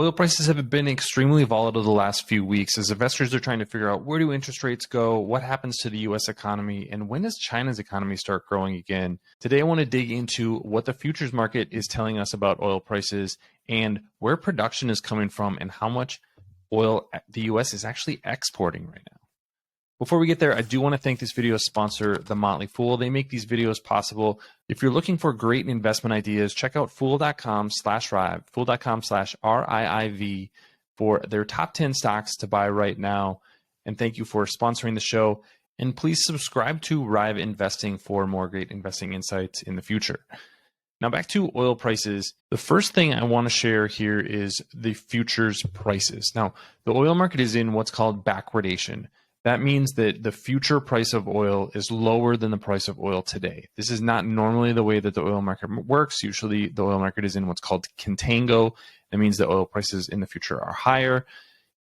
Oil prices have been extremely volatile the last few weeks as investors are trying to figure out where do interest rates go, what happens to the US economy, and when does China's economy start growing again. Today, I want to dig into what the futures market is telling us about oil prices and where production is coming from and how much oil the US is actually exporting right now. Before we get there, I do want to thank this video sponsor, The Motley Fool. They make these videos possible. If you're looking for great investment ideas, check out fool.com/rive, fool.com/RIIV for their top 10 stocks to buy right now. And thank you for sponsoring the show. And please subscribe to Rive Investing for more great investing insights in the future. Now back to oil prices. The first thing I want to share here is the futures prices. Now, the oil market is in what's called backwardation. That means that the future price of oil is lower than the price of oil today. This is not normally the way that the oil market works. Usually the oil market is in what's called contango. That means that oil prices in the future are higher.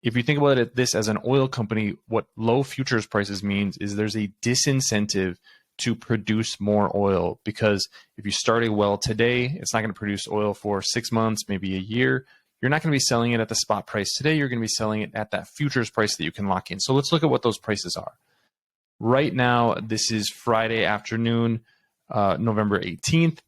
If you think about this as an oil company, what low futures prices means is there's a disincentive to produce more oil, because if you start a well today, it's not going to produce oil for 6 months, maybe a year. You're not going to be selling it at the spot price today. You're going to be selling it at that futures price that you can lock in. So let's look at what those prices are. Right now, this is Friday afternoon, November 18th,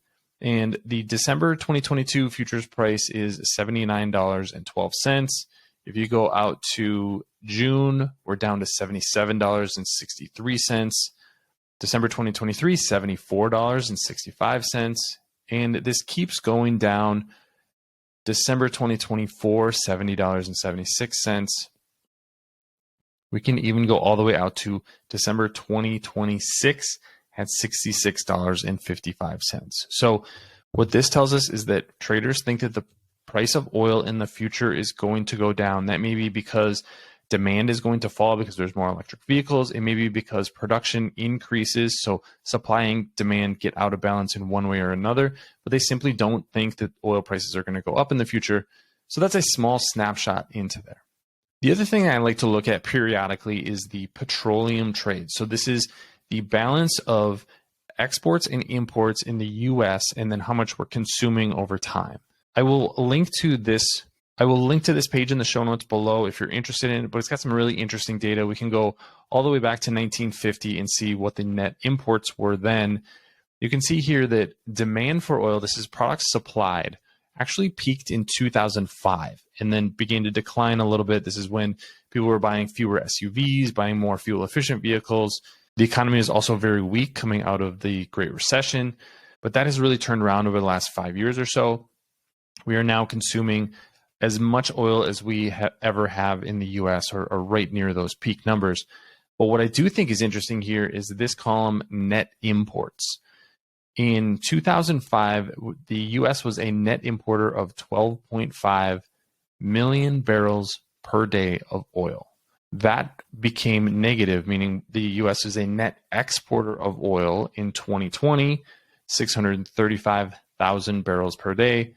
and the December 2022 futures price is $79.12. If you go out to June, we're down to $77.63. December 2023, $74.65. And this keeps going down. December 2024, $70.76. We can even go all the way out to December 2026 at $66.55. So what this tells us is that traders think that the price of oil in the future is going to go down. That may be because demand is going to fall because there's more electric vehicles. It may be because production increases, so supply and demand get out of balance in one way or another, but they simply don't think that oil prices are going to go up in the future. So that's a small snapshot into there. The other thing I like to look at periodically is the petroleum trade. So this is the balance of exports and imports in the US and then how much we're consuming over time. I will link to this page in the show notes below if you're interested in it, but it's got some really interesting data. We can go all the way back to 1950 and see what the net imports were then. You can see here that demand for oil, this is products supplied, actually peaked in 2005 and then began to decline a little bit. This is when people were buying fewer SUVs, buying more fuel efficient vehicles. The economy is also very weak coming out of the Great Recession, but that has really turned around over the last 5 years or so. We are now consuming as much oil as we ever have in the US, or right near those peak numbers. But what I do think is interesting here is this column, net imports. In 2005, the US was a net importer of 12.5 million barrels per day of oil. That became negative, meaning the US is a net exporter of oil in 2020, 635,000 barrels per day.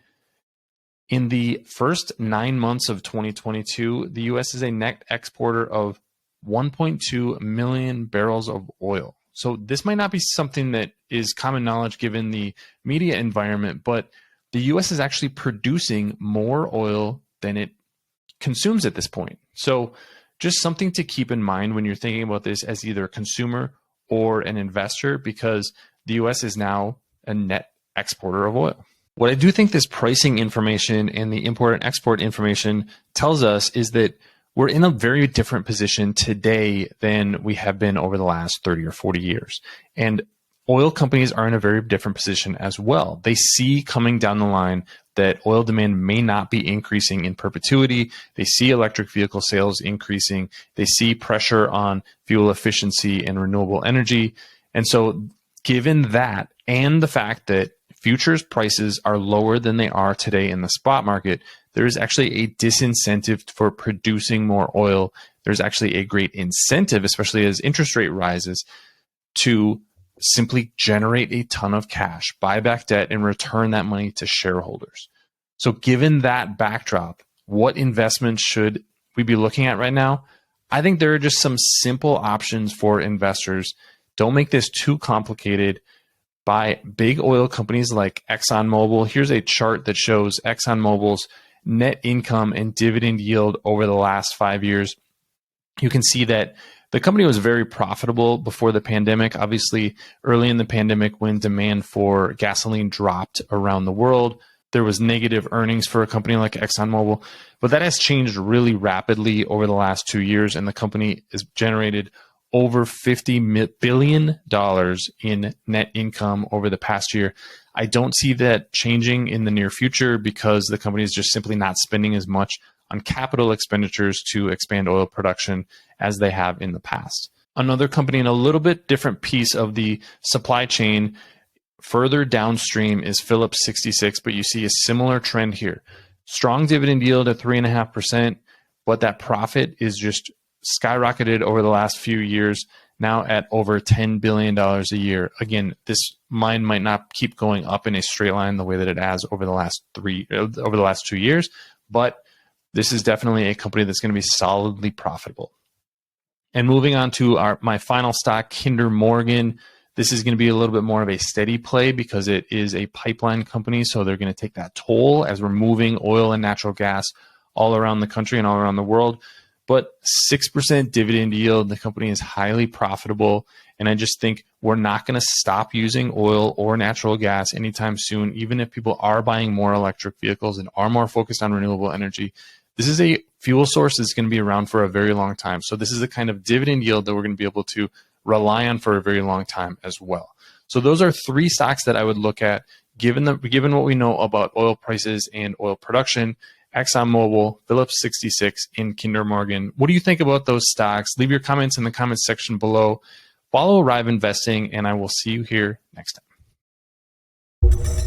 In the first 9 months of 2022, the U.S. is a net exporter of 1.2 million barrels of oil. So this might not be something that is common knowledge given the media environment, but the U.S. is actually producing more oil than it consumes at this point. So just something to keep in mind when you're thinking about this as either a consumer or an investor, because the U.S. is now a net exporter of oil. What I do think this pricing information and the import and export information tells us is that we're in a very different position today than we have been over the last 30 or 40 years. And oil companies are in a very different position as well. They see coming down the line that oil demand may not be increasing in perpetuity. They see electric vehicle sales increasing. They see pressure on fuel efficiency and renewable energy. And so given that, and the fact that futures prices are lower than they are today in the spot market, there is actually a disincentive for producing more oil. There's actually a great incentive, especially as interest rate rises, to simply generate a ton of cash, buy back debt, and return that money to shareholders. So given that backdrop, what investments should we be looking at right now? I think there are just some simple options for investors. Don't make this too complicated. Buy big oil companies like ExxonMobil. Here's a chart that shows ExxonMobil's net income and dividend yield over the last 5 years, you can see that the company was very profitable before the pandemic. Obviously, early in the pandemic, when demand for gasoline dropped around the world, there was negative earnings for a company like ExxonMobil. But that has changed really rapidly over the last 2 years, and the company has generated over $50 billion in net income over the past year. I don't see that changing in the near future because the company is just simply not spending as much on capital expenditures to expand oil production as they have in the past. Another company in a little bit different piece of the supply chain further downstream is Phillips 66, but you see a similar trend here. Strong dividend yield at 3.5%, but that profit is just skyrocketed over the last few years, now at over $10 billion a year. Again, this mine might not keep going up in a straight line the way that it has over the last 2 years, but this is definitely a company that's going to be solidly profitable. And moving on to my final stock, Kinder Morgan. This is going to be a little bit more of a steady play because it is a pipeline company, so they're going to take that toll as we're moving oil and natural gas all around the country and all around the world. But 6% dividend yield, the company is highly profitable, and I just think we're not going to stop using oil or natural gas anytime soon, even if people are buying more electric vehicles and are more focused on renewable energy. This is a fuel source that's going to be around for a very long time. So this is the kind of dividend yield that we're going to be able to rely on for a very long time as well. So those are 3 stocks that I would look at, given what we know about oil prices and oil production: ExxonMobil, Phillips 66, and Kinder Morgan. What do you think about those stocks? Leave your comments in the comments section below. Follow Arrive Investing, and I will see you here next time.